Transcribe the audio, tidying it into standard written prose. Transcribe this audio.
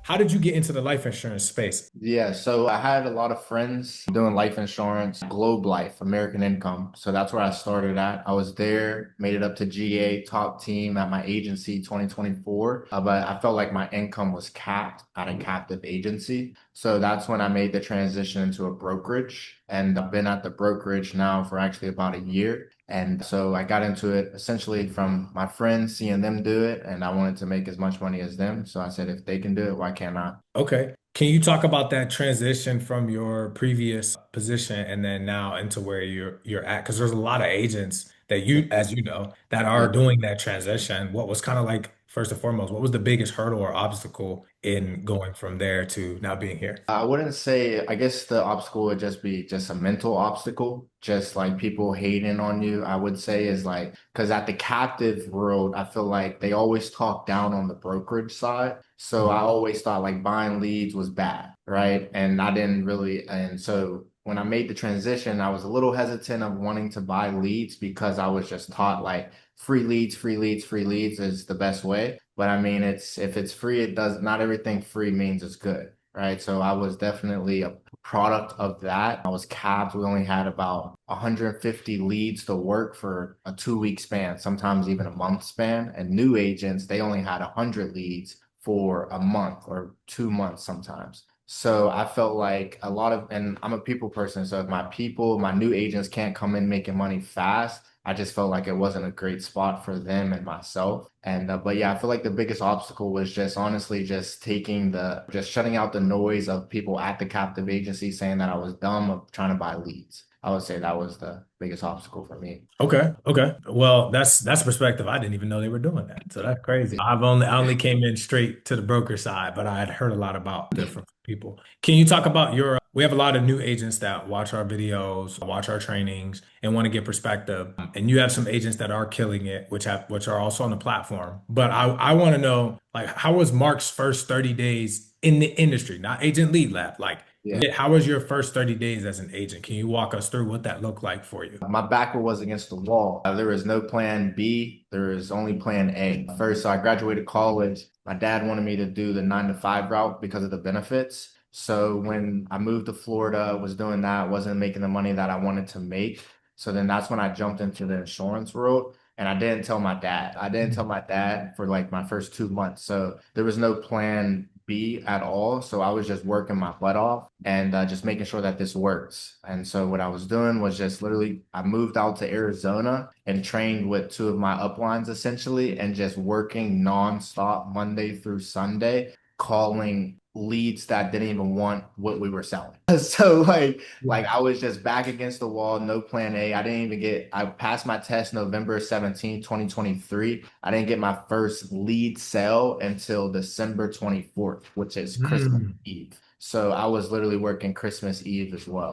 How did you get into the life insurance space? Yeah, so I had a lot of friends doing life insurance, Globe Life, American Income. So that's where I started at. I was there, made it up to GA, top team at my agency 2024. But I felt like my income was capped at a captive agency. So that's when I made the transition into a brokerage. And I've been at the brokerage now for actually about a year. And so I got into it essentially from my friends, seeing them do it, and I wanted to make as much money as them. So I said, if they can do it, why can't I? Okay. Can you talk about that transition from your previous position and then now into where you're at? Because there's a lot of agents that you, as you know, that are doing that transition. What was kind of like, first and foremost, what was the biggest hurdle or obstacle in going from there to now being here? I wouldn't say, I guess the obstacle would just be just a mental obstacle, just like people hating on you. I would say is like, because at the captive world, I feel like they always talk down on the brokerage side. So I always thought like buying leads was bad, right? And I didn't really, and so when I made the transition, I was a little hesitant of wanting to buy leads because I was just taught like free leads, free leads, free leads is the best way. But I mean, it's if it's free, it does not everything free means it's good, right? So I was definitely a product of that. I was capped. We only had about 150 leads to work for a 2 week span, sometimes even a month span. And new agents, they only had 100 leads for a month or 2 months sometimes. So I felt like a lot of, and I'm a people person. So if my people, my new agents can't come in making money fast, I just felt like it wasn't a great spot for them and myself. And but yeah, I feel like the biggest obstacle was just honestly just just shutting out the noise of people at the captive agency saying that I was dumb of trying to buy leads. I would say that was the biggest obstacle for me. Okay, okay. Well, that's perspective. I didn't even know they were doing that. So that's crazy. I only came in straight to the broker side, but I had heard a lot about different people. Can you talk about your we have a lot of new agents that watch our videos, watch our trainings, and want to get perspective. And you have some agents that are killing it, which are also on the platform. But I want to know like how was Mark's first 30 days in the industry, not Agent Lead Lab? Like Yeah. how was your first 30 days as an agent? Can you walk us through what that looked like for you? My back was against the wall. There was no plan B. There was only plan A. First, so I graduated college. My dad wanted me to do the 9 to 5 route because of the benefits. So when I moved to Florida, was doing that, wasn't making the money that I wanted to make. So then that's when I jumped into the insurance world. And I didn't tell my dad. I didn't tell my dad for like my first 2 months. So there was no plan B at all. So I was just working my butt off and just making sure that this works. And so what I was doing was just literally, I moved out to Arizona and trained with two of my uplines essentially and just working nonstop Monday through Sunday, calling leads that didn't even want what we were selling. So like I was just back against the wall, no plan A. I passed my test November 17th, 2023. I didn't get my first lead sale until December 24th, which is Christmas Mm. Eve. So I was literally working Christmas Eve as well.